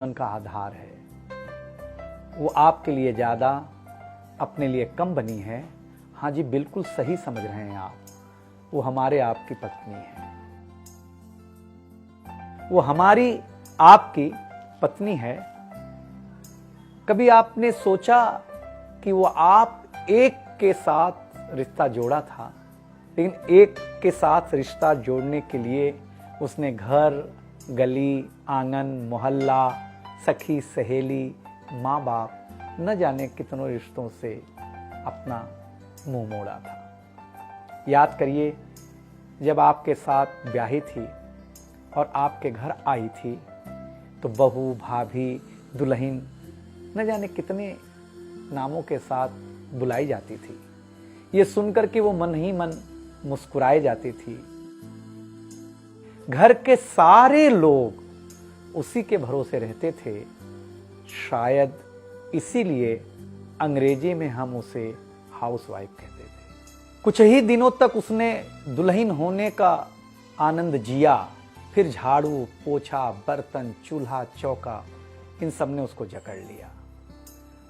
जीवन का आधार है। वो आपके लिए ज़्यादा, अपने लिए कम बनी है। हाँ जी, बिल्कुल सही समझ रहे हैं आप। वो हमारे आपकी पत्नी है। वो हमारी आपकी पत्नी है। कभी आपने सोचा कि वो आप एक के साथ रिश्ता जोड़ा था, लेकिन एक के साथ रिश्ता जोड़ने के लिए उसने घर, गली, आंगन, मोहल्ला, सखी, सहेली, माँ बाप, न जाने कितनों रिश्तों से अपना मुंह मोड़ा था। याद करिए, जब आपके साथ ब्याही थी और आपके घर आई थी तो बहू, भाभी, दुल्हन, न जाने कितने नामों के साथ बुलाई जाती थी। ये सुनकर के वो मन ही मन मुस्कुराए जाती थी। घर के सारे लोग उसी के भरोसे रहते थे। शायद इसीलिए अंग्रेजी में हम उसे हाउसवाइफ कहते थे। कुछ ही दिनों तक उसने दुल्हन होने का आनंद जिया। फिर झाड़ू, पोछा, बर्तन, चूल्हा, चौका, इन सब ने उसको जकड़ लिया।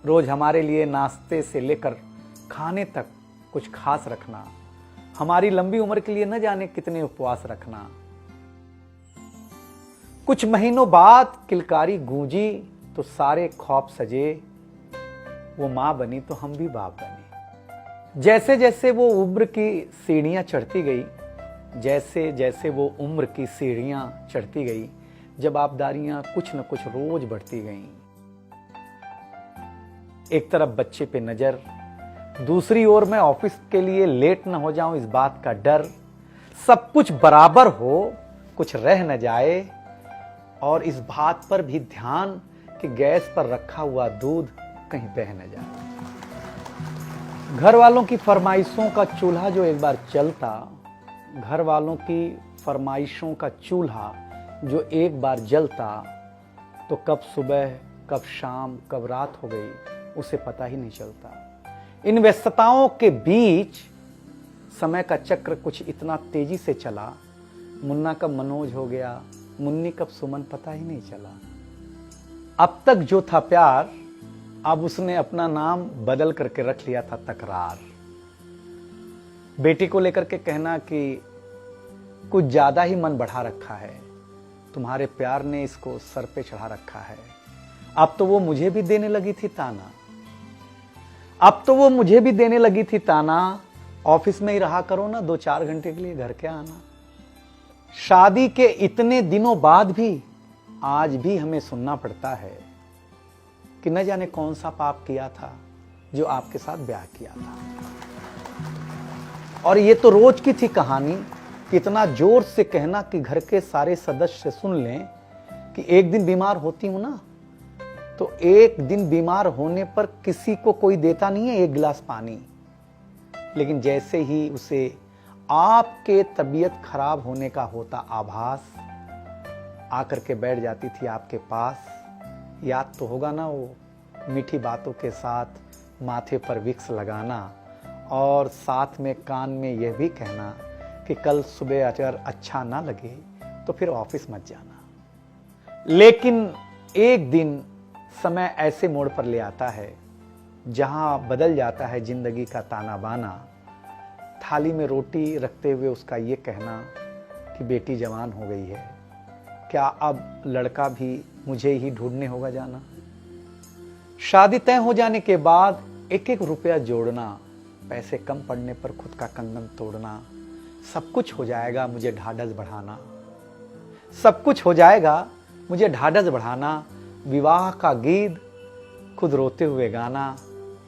रोज हमारे लिए नाश्ते से लेकर खाने तक कुछ खास रखना, हमारी लंबी उम्र के लिए न जाने कितने उपवास रखना। कुछ महीनों बाद किलकारी गूंजी तो सारे ख्वाब सजे। वो मां बनी तो हम भी बाप बने। जैसे जैसे वो उम्र की सीढ़ियां चढ़ती गई, जैसे जैसे वो उम्र की सीढ़ियां चढ़ती गई, जवाबदारियां कुछ न कुछ रोज बढ़ती गईं। एक तरफ बच्चे पे नजर, दूसरी ओर मैं ऑफिस के लिए लेट न हो जाऊं इस बात का डर। सब कुछ बराबर हो, कुछ रह न जाए, और इस बात पर भी ध्यान कि गैस पर रखा हुआ दूध कहीं बह न जाए। घर वालों की फरमाइशों का चूल्हा जो एक बार चलता, घर वालों की फरमाइशों का चूल्हा जो एक बार जलता, तो कब सुबह, कब शाम, कब रात हो गई उसे पता ही नहीं चलता। इन व्यस्तताओं के बीच समय का चक्र कुछ इतना तेजी से चला, मुन्ना कब मनोज हो गया, मुन्नी कब सुमन, पता ही नहीं चला। अब तक जो था प्यार, अब उसने अपना नाम बदल करके रख लिया था तकरार। बेटी को लेकर के कहना कि कुछ ज्यादा ही मन बढ़ा रखा है, तुम्हारे प्यार ने इसको सर पे चढ़ा रखा है। अब तो वो मुझे भी देने लगी थी ताना, अब तो वो मुझे भी देने लगी थी ताना, ऑफिस में ही रहा करो ना, 2-4 घंटे के लिए घर के आना। शादी के इतने दिनों बाद भी आज भी हमें सुनना पड़ता है कि न जाने कौन सा पाप किया था जो आपके साथ ब्याह किया था। और ये तो रोज की थी कहानी। इतना जोर से कहना कि घर के सारे सदस्य सुन लें कि एक दिन बीमार होती हूं ना, तो एक दिन बीमार होने पर किसी को कोई देता नहीं है 1 गिलास पानी, लेकिन जैसे ही उसे आपके तबीयत खराब होने का होता आभास, आकर के बैठ जाती थी आपके पास। याद तो होगा ना, वो मीठी बातों के साथ माथे पर विक्स लगाना और साथ में कान में यह भी कहना कि कल सुबह अगर अच्छा ना लगे तो फिर ऑफिस मत जाना। लेकिन एक दिन समय ऐसे मोड़ पर ले आता है जहां बदल जाता है जिंदगी का ताना बाना। थाली में रोटी रखते हुए उसका ये कहना कि बेटी जवान हो गई है, क्या अब लड़का भी मुझे ही ढूंढने होगा जाना। शादी तय हो जाने के बाद 1-1 रुपया जोड़ना, पैसे कम पड़ने पर खुद का कंगन तोड़ना, सब कुछ हो जाएगा मुझे ढाढ़स बढ़ाना, सब कुछ हो जाएगा मुझे ढाढ़स बढ़ाना। विवाह का गीत खुद रोते हुए गाना।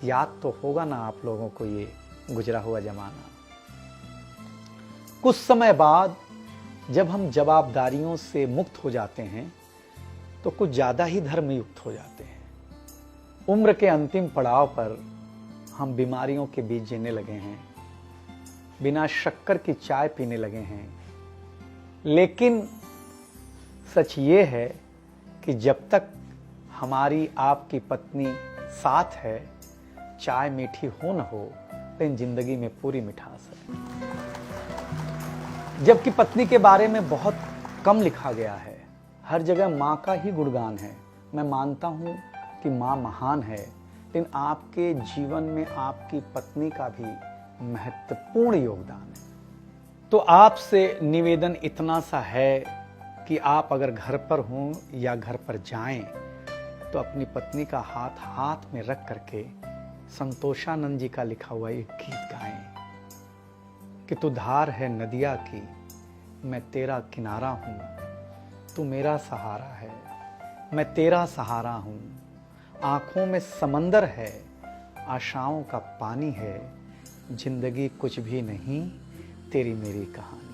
याद तो होगा ना आप लोगों को ये गुजरा हुआ जमाना। कुछ समय बाद जब हम जवाबदारियों से मुक्त हो जाते हैं तो कुछ ज्यादा ही धर्मयुक्त हो जाते हैं। उम्र के अंतिम पड़ाव पर हम बीमारियों के बीच जीने लगे हैं, बिना शक्कर की चाय पीने लगे हैं। लेकिन सच ये है कि जब तक हमारी आपकी पत्नी साथ है, चाय मीठी हो न हो, लेकिन जिंदगी में पूरी मिठास है। जबकि पत्नी के बारे में बहुत कम लिखा गया है, हर जगह मां का ही गुणगान है, मैं मानता हूँ कि माँ महान है, लेकिन आपके जीवन में आपकी पत्नी का भी महत्वपूर्ण योगदान है। तो आपसे निवेदन इतना सा है कि आप अगर घर पर हों या घर पर जाएं तो अपनी पत्नी का हाथ हाथ में रख करके संतोषानंद जी का लिखा हुआ एक गीत गाएं कि तू धार है नदिया की, मैं तेरा किनारा हूं, तू मेरा सहारा है, मैं तेरा सहारा हूं, आंखों में समंदर है, आशाओं का पानी है, जिंदगी कुछ भी नहीं, तेरी मेरी कहानी।